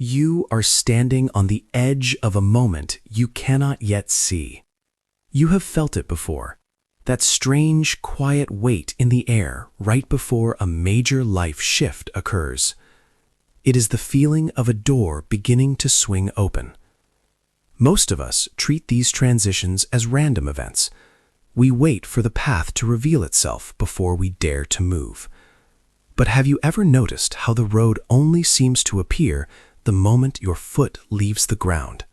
You are standing on the edge of a moment you cannot yet see. You have felt it before, that strange, quiet weight in the air right before a major life shift occurs. It is the feeling of a door beginning to swing open. Most of us treat these transitions as random events. We wait for the path to reveal itself before we dare to move. But have you ever noticed how the road only seems to appear the moment your foot leaves the ground?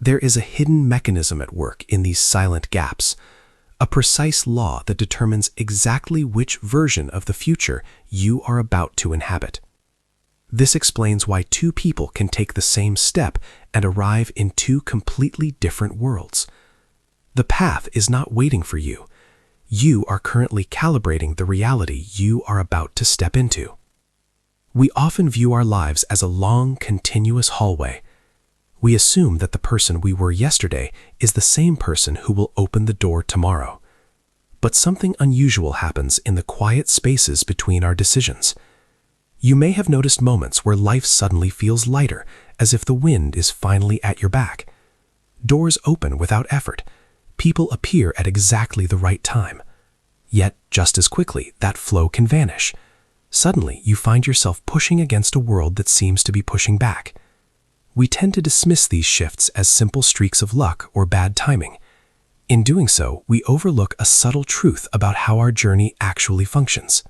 There is a hidden mechanism at work in these silent gaps, a precise law that determines exactly which version of the future you are about to inhabit. This explains why two people can take the same step and arrive in two completely different worlds. The path is not waiting for you. You are currently calibrating the reality you are about to step into. We often view our lives as a long, continuous hallway. We assume that the person we were yesterday is the same person who will open the door tomorrow. But something unusual happens in the quiet spaces between our decisions. You may have noticed moments where life suddenly feels lighter, as if the wind is finally at your back. Doors open without effort. People appear at exactly the right time. Yet, just as quickly, that flow can vanish. Suddenly, you find yourself pushing against a world that seems to be pushing back. We tend to dismiss these shifts as simple streaks of luck or bad timing. In doing so, we overlook a subtle truth about how our journey actually functions.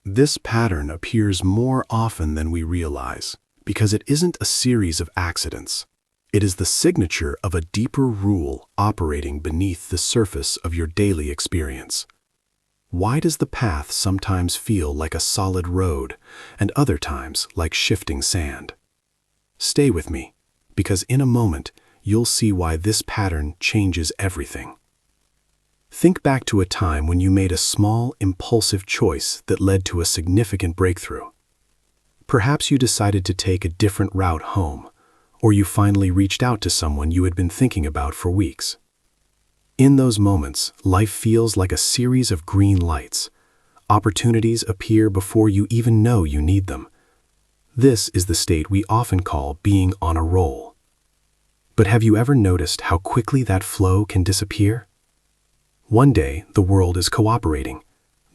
This pattern appears more often than we realize because it isn't a series of accidents. It is the signature of a deeper rule operating beneath the surface of your daily experience. Why does the path sometimes feel like a solid road and other times like shifting sand? Stay with me, because in a moment you'll see why this pattern changes everything. Think back to a time when you made a small, impulsive choice that led to a significant breakthrough. Perhaps you decided to take a different route home, or you finally reached out to someone you had been thinking about for weeks. In those moments, life feels like a series of green lights. Opportunities appear before you even know you need them. This is the state we often call being on a roll. But have you ever noticed how quickly that flow can disappear? One day, the world is cooperating.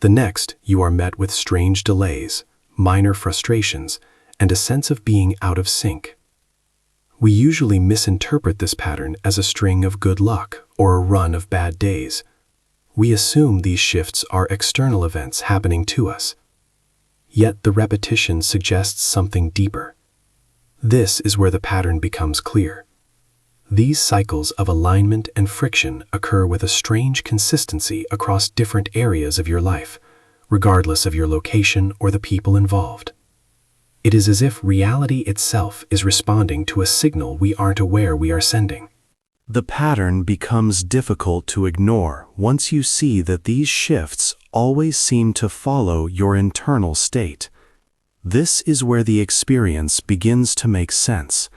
The next, you are met with strange delays, minor frustrations, and a sense of being out of sync. We usually misinterpret this pattern as a string of good luck or a run of bad days. We assume these shifts are external events happening to us. Yet the repetition suggests something deeper. This is where the pattern becomes clear. These cycles of alignment and friction occur with a strange consistency across different areas of your life, regardless of your location or the people involved. It is as if reality itself is responding to a signal we aren't aware we are sending. The pattern becomes difficult to ignore once you see that these shifts always seem to follow your internal state. This is where the experience begins to make sense.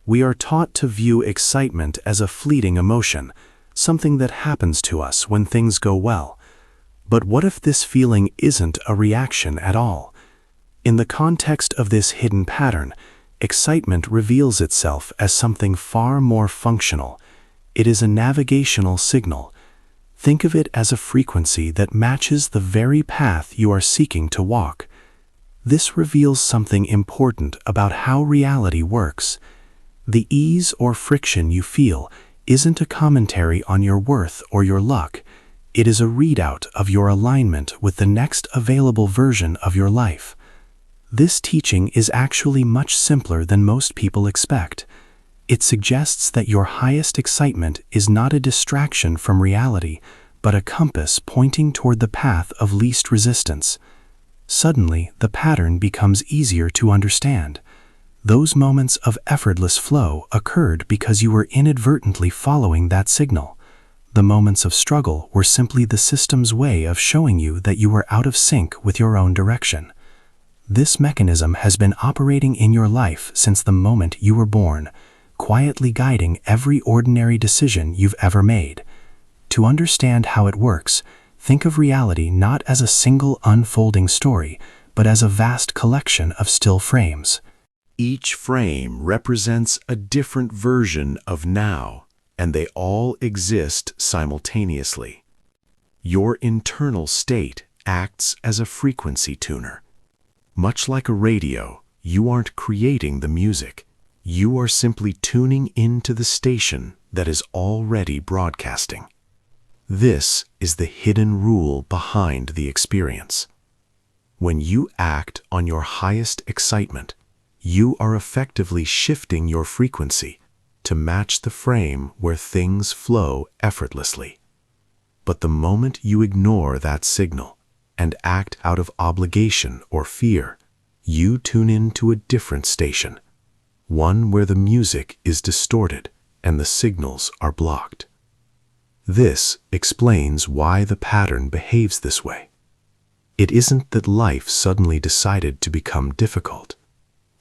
We are taught to view excitement as a fleeting emotion, something that happens to us when things go well. But what if this feeling isn't a reaction at all? In the context of this hidden pattern, excitement reveals itself as something far more functional. It is a navigational signal. Think of it as a frequency that matches the very path you are seeking to walk. This reveals something important about how reality works. The ease or friction you feel isn't a commentary on your worth or your luck. It is a readout of your alignment with the next available version of your life. This teaching is actually much simpler than most people expect. It suggests that your highest excitement is not a distraction from reality, but a compass pointing toward the path of least resistance. Suddenly, the pattern becomes easier to understand. Those moments of effortless flow occurred because you were inadvertently following that signal. The moments of struggle were simply the system's way of showing you that you were out of sync with your own direction. This mechanism has been operating in your life since the moment you were born, quietly guiding every ordinary decision you've ever made. To understand how it works, think of reality not as a single unfolding story, but as a vast collection of still frames. Each frame represents a different version of now, and they all exist simultaneously. Your internal state acts as a frequency tuner. Much like a radio, you aren't creating the music. You are simply tuning into the station that is already broadcasting. This is the hidden rule behind the experience. When you act on your highest excitement, you are effectively shifting your frequency to match the frame where things flow effortlessly. But the moment you ignore that signal and act out of obligation or fear, you tune into a different station, one where the music is distorted and the signals are blocked. This explains why the pattern behaves this way. It isn't that life suddenly decided to become difficult.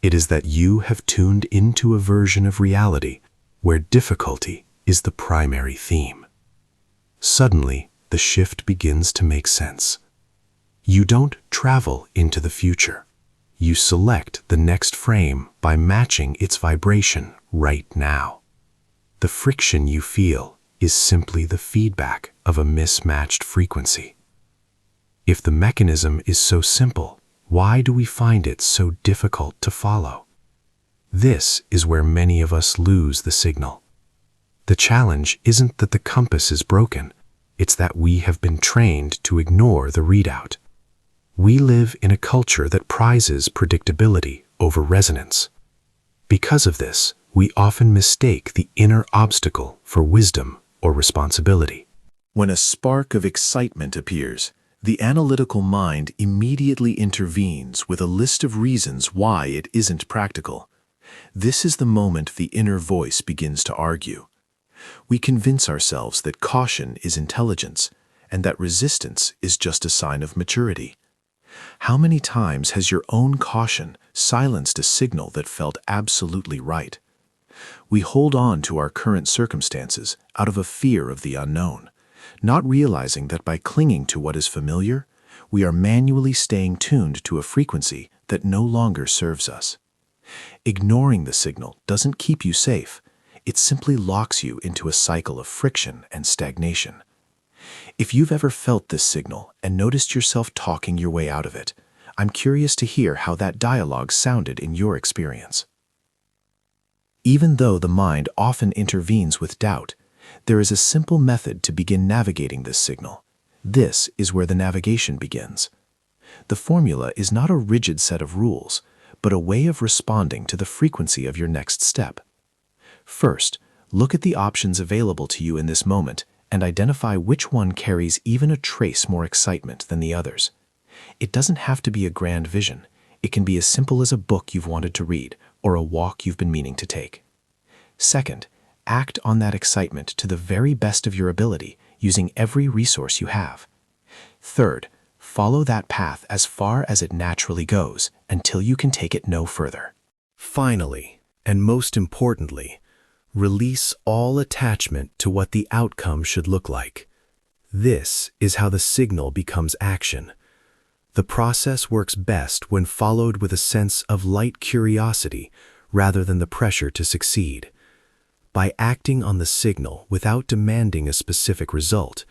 It is that you have tuned into a version of reality where difficulty is the primary theme. Suddenly, the shift begins to make sense. You don't travel into the future. You select the next frame by matching its vibration right now. The friction you feel is simply the feedback of a mismatched frequency. If the mechanism is so simple, why do we find it so difficult to follow? This is where many of us lose the signal. The challenge isn't that the compass is broken, it's that we have been trained to ignore the readout. We live in a culture that prizes predictability over resonance. Because of this, we often mistake the inner obstacle for wisdom or responsibility. When a spark of excitement appears, the analytical mind immediately intervenes with a list of reasons why it isn't practical. This is the moment the inner voice begins to argue. We convince ourselves that caution is intelligence and that resistance is just a sign of maturity. How many times has your own caution silenced a signal that felt absolutely right? We hold on to our current circumstances out of a fear of the unknown, not realizing that by clinging to what is familiar, we are manually staying tuned to a frequency that no longer serves us. Ignoring the signal doesn't keep you safe. It simply locks you into a cycle of friction and stagnation. If you've ever felt this signal and noticed yourself talking your way out of it, I'm curious to hear how that dialogue sounded in your experience. Even though the mind often intervenes with doubt, there is a simple method to begin navigating this signal. This is where the navigation begins. The formula is not a rigid set of rules, but a way of responding to the frequency of your next step. First, look at the options available to you in this moment and identify which one carries even a trace more excitement than the others. It doesn't have to be a grand vision. It can be as simple as a book you've wanted to read or a walk you've been meaning to take. Second, act on that excitement to the very best of your ability, using every resource you have. Third, follow that path as far as it naturally goes until you can take it no further. Finally, and most importantly, release all attachment to what the outcome should look like. This is how the signal becomes action. The process works best when followed with a sense of light curiosity rather than the pressure to succeed. By acting on the signal without demanding a specific result,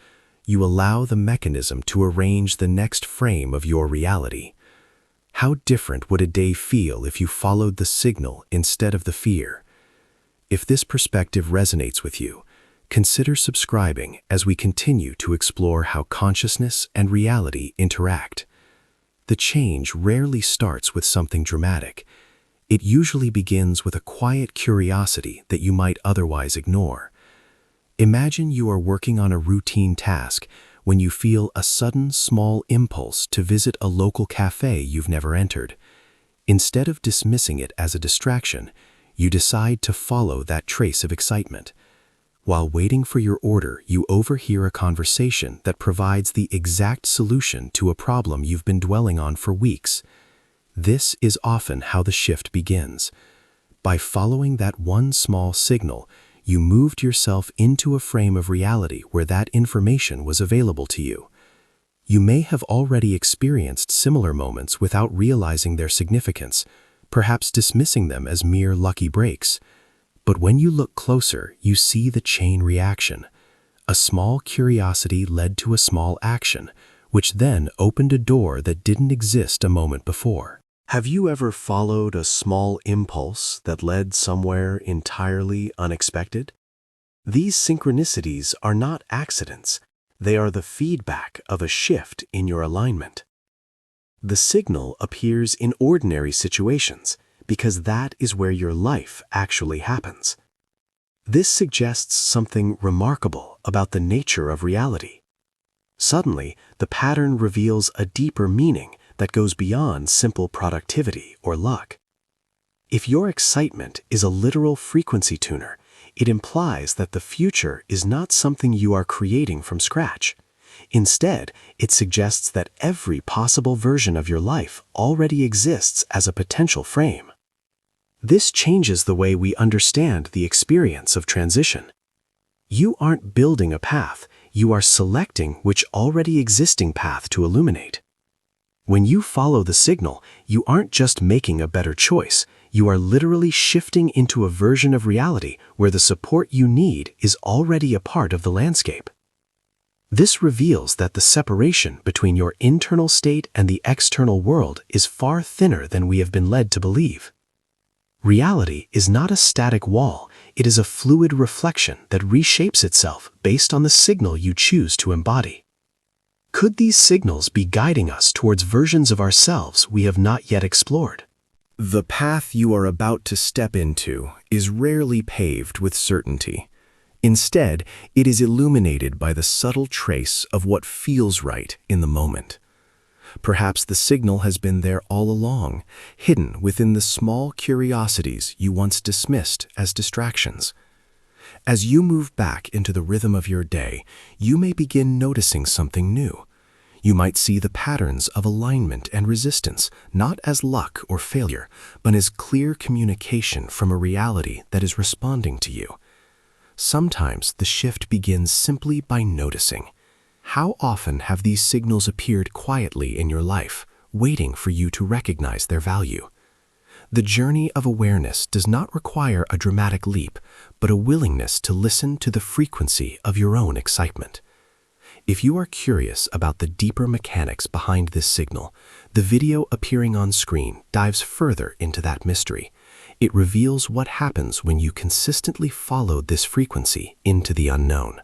you allow the mechanism to arrange the next frame of your reality. How different would a day feel if you followed the signal instead of the fear? If this perspective resonates with you, consider subscribing as we continue to explore how consciousness and reality interact. The change rarely starts with something dramatic. It usually begins with a quiet curiosity that you might otherwise ignore. Imagine you are working on a routine task when you feel a sudden small impulse to visit a local cafe you've never entered. Instead of dismissing it as a distraction, you decide to follow that trace of excitement. While waiting for your order, you overhear a conversation that provides the exact solution to a problem you've been dwelling on for weeks. This is often how the shift begins. By following that one small signal, you moved yourself into a frame of reality where that information was available to you. You may have already experienced similar moments without realizing their significance, perhaps dismissing them as mere lucky breaks. But when you look closer, you see the chain reaction. A small curiosity led to a small action, which then opened a door that didn't exist a moment before. Have you ever followed a small impulse that led somewhere entirely unexpected? These synchronicities are not accidents. They are the feedback of a shift in your alignment. The signal appears in ordinary situations because that is where your life actually happens. This suggests something remarkable about the nature of reality. Suddenly, the pattern reveals a deeper meaning that goes beyond simple productivity or luck. If your excitement is a literal frequency tuner, it implies that the future is not something you are creating from scratch. Instead, it suggests that every possible version of your life already exists as a potential frame. This changes the way we understand the experience of transition. You aren't building a path, you are selecting which already existing path to illuminate. When you follow the signal, you aren't just making a better choice, you are literally shifting into a version of reality where the support you need is already a part of the landscape. This reveals that the separation between your internal state and the external world is far thinner than we have been led to believe. Reality is not a static wall, it is a fluid reflection that reshapes itself based on the signal you choose to embody. Could these signals be guiding us towards versions of ourselves we have not yet explored? The path you are about to step into is rarely paved with certainty. Instead, it is illuminated by the subtle trace of what feels right in the moment. Perhaps the signal has been there all along, hidden within the small curiosities you once dismissed as distractions. As you move back into the rhythm of your day, you may begin noticing something new. You might see the patterns of alignment and resistance, not as luck or failure, but as clear communication from a reality that is responding to you. Sometimes the shift begins simply by noticing. How often have these signals appeared quietly in your life, waiting for you to recognize their value? The journey of awareness does not require a dramatic leap, but a willingness to listen to the frequency of your own excitement. If you are curious about the deeper mechanics behind this signal, the video appearing on screen dives further into that mystery. It reveals what happens when you consistently follow this frequency into the unknown.